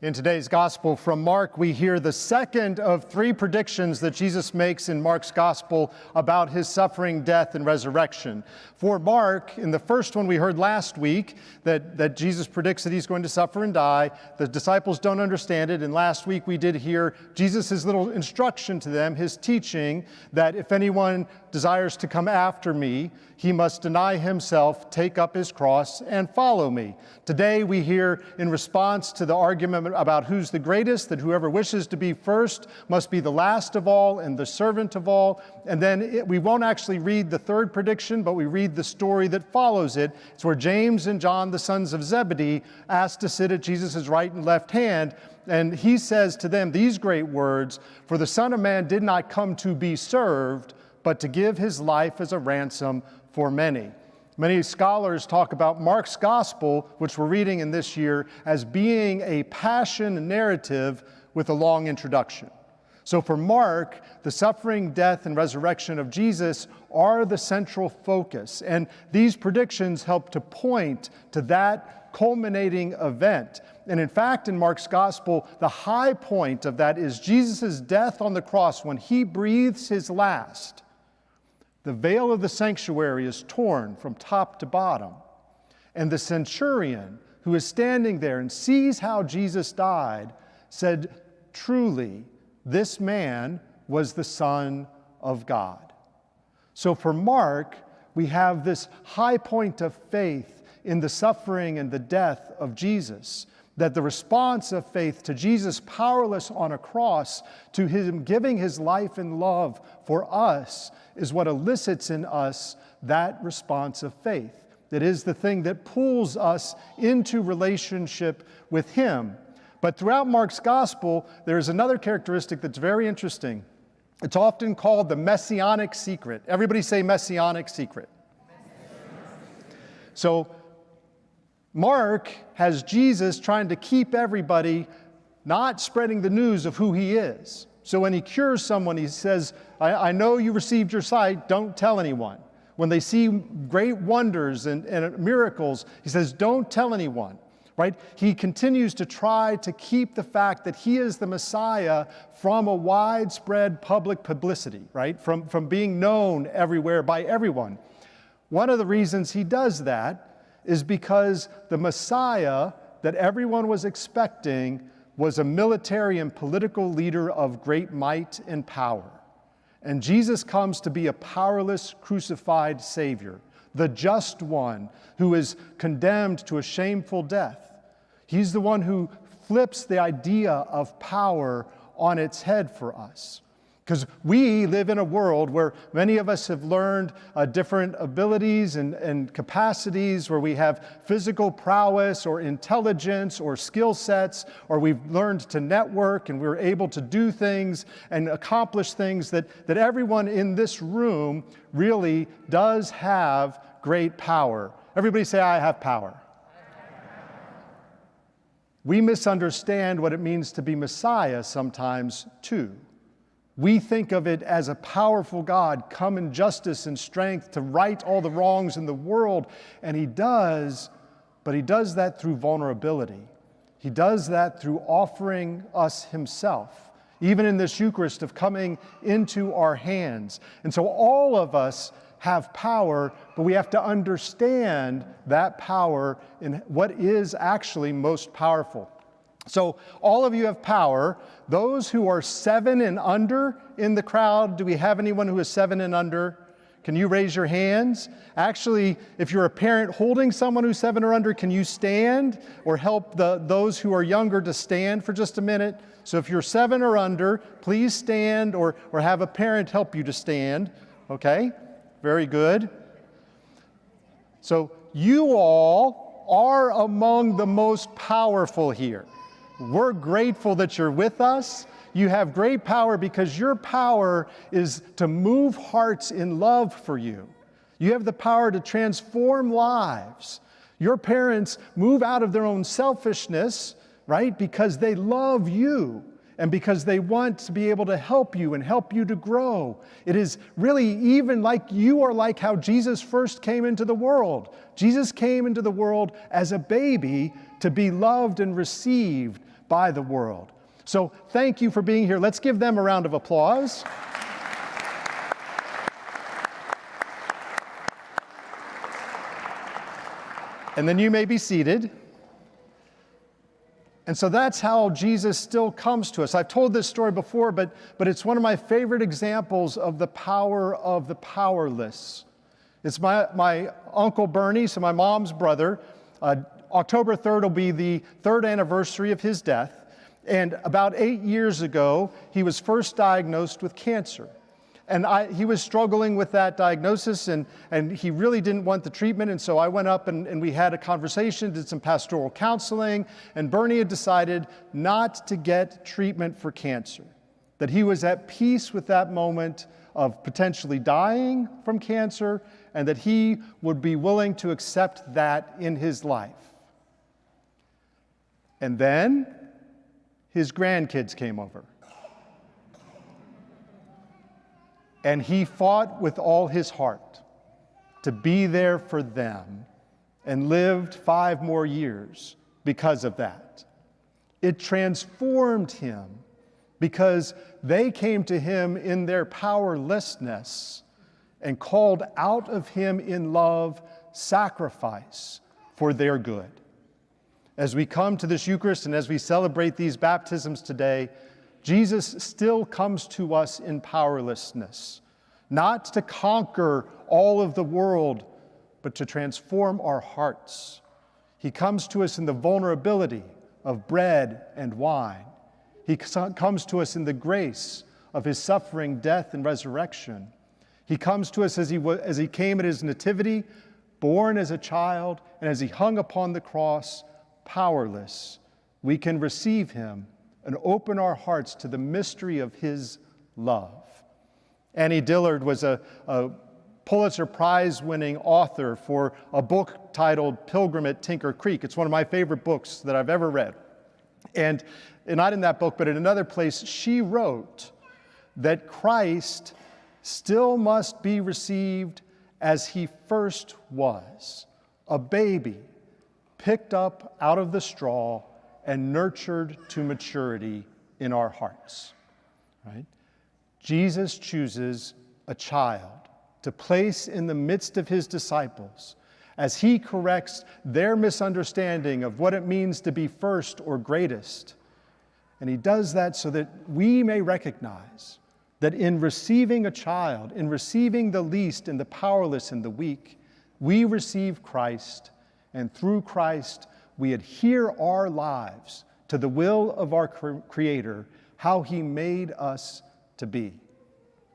In today's Gospel from Mark, we hear the second of three predictions that Jesus makes in Mark's Gospel about his suffering, death, and resurrection. For Mark, in the first one we heard last week, that Jesus predicts that he's going to suffer and die. The disciples don't understand it, and last week we did hear Jesus' little instruction to them, his teaching, that if anyone desires to come after me, he must deny himself, take up his cross, and follow me. Today we hear, in response to the argument about who's the greatest, that whoever wishes to be first must be the last of all and the servant of all. And then we won't actually read the third prediction, but we read the story that follows it. It's where James and John, the sons of Zebedee, asked to sit at Jesus' right and left hand. And he says to them these great words, "For the Son of Man did not come to be served, but to give his life as a ransom for many." Many scholars talk about Mark's Gospel, which we're reading in this year, as being a passion narrative with a long introduction. So for Mark, the suffering, death, and resurrection of Jesus are the central focus. And these predictions help to point to that culminating event. And in fact, in Mark's Gospel, the high point of that is Jesus' death on the cross. When he breathes his last, the veil of the sanctuary is torn from top to bottom. And the centurion, who is standing there and sees how Jesus died, said, "Truly, this man was the Son of God." So for Mark, we have this high point of faith in the suffering and the death of Jesus, that the response of faith to Jesus powerless on a cross, to him giving his life and love for us, is what elicits in us that response of faith. That is the thing that pulls us into relationship with him. But throughout Mark's Gospel, there's another characteristic that's very interesting. It's often called the messianic secret. Everybody say messianic secret. So Mark has Jesus trying to keep everybody not spreading the news of who he is. So when he cures someone, he says, I know you received your sight, don't tell anyone. When they see great wonders and miracles, he says, don't tell anyone, right? He continues to try to keep the fact that he is the Messiah from a widespread public publicity, right? From being known everywhere by everyone. One of the reasons he does that is because the Messiah that everyone was expecting was a military and political leader of great might and power. And Jesus comes to be a powerless, crucified Savior, the just one who is condemned to a shameful death. He's the one who flips the idea of power on its head for us. Because we live in a world where many of us have learned different abilities and capacities, where we have physical prowess or intelligence or skill sets, or we've learned to network and we're able to do things and accomplish things that everyone in this room really does have great power. Everybody say, I have power. We misunderstand what it means to be Messiah sometimes too. We think of it as a powerful God, come in justice and strength to right all the wrongs in the world. And he does, but he does that through vulnerability. He does that through offering us himself, even in this Eucharist of coming into our hands. And so all of us have power, but we have to understand that power in what is actually most powerful. So all of you have power. Those who are 7 and under in the crowd, do we have anyone who is 7 and under? Can you raise your hands? Actually, if you're a parent holding someone who's 7 or under, can you stand or help those who are younger to stand for just a minute? So if you're 7 or under, please stand or have a parent help you to stand. Okay, very good. So you all are among the most powerful here. We're grateful that you're with us. You have great power because your power is to move hearts in love for you. You have the power to transform lives. Your parents move out of their own selfishness, right? Because they love you and because they want to be able to help you and help you to grow. It is really even like you are like how Jesus first came into the world. Jesus came into the world as a baby to be loved and received by the world. So thank you for being here. Let's give them a round of applause. And then you may be seated. And so that's how Jesus still comes to us. I've told this story before, but it's one of my favorite examples of the power of the powerless. It's my Uncle Bernie, so my mom's brother. October 3rd will be the 3rd anniversary of his death. And about 8 years ago, he was first diagnosed with cancer. And he was struggling with that diagnosis, and he really didn't want the treatment. And so I went up and we had a conversation, did some pastoral counseling, and Bernie had decided not to get treatment for cancer, that he was at peace with that moment of potentially dying from cancer, and that he would be willing to accept that in his life. And then his grandkids came over. And he fought with all his heart to be there for them and lived 5 more years because of that. It transformed him because they came to him in their powerlessness and called out of him in love sacrifice for their good. As we come to this Eucharist and as we celebrate these baptisms today, Jesus still comes to us in powerlessness, not to conquer all of the world, but to transform our hearts. He comes to us in the vulnerability of bread and wine. He comes to us in the grace of his suffering, death, and resurrection. He comes to us as he came at his nativity, born as a child, and as he hung upon the cross, powerless. We can receive him and open our hearts to the mystery of his love. Annie Dillard was a Pulitzer Prize-winning author for a book titled Pilgrim at Tinker Creek. It's one of my favorite books that I've ever read. And not in that book, but in another place, she wrote that Christ still must be received as he first was, a baby picked up out of the straw and nurtured to maturity in our hearts, right? Jesus chooses a child to place in the midst of his disciples as he corrects their misunderstanding of what it means to be first or greatest. And he does that so that we may recognize that in receiving a child, in receiving the least and the powerless and the weak, we receive Christ, and through Christ we adhere our lives to the will of our Creator, how he made us to be.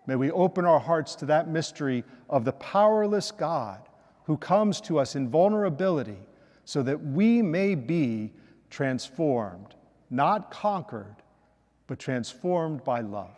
May we open our hearts to that mystery of the powerless God who comes to us in vulnerability so that we may be transformed, not conquered, but transformed by love.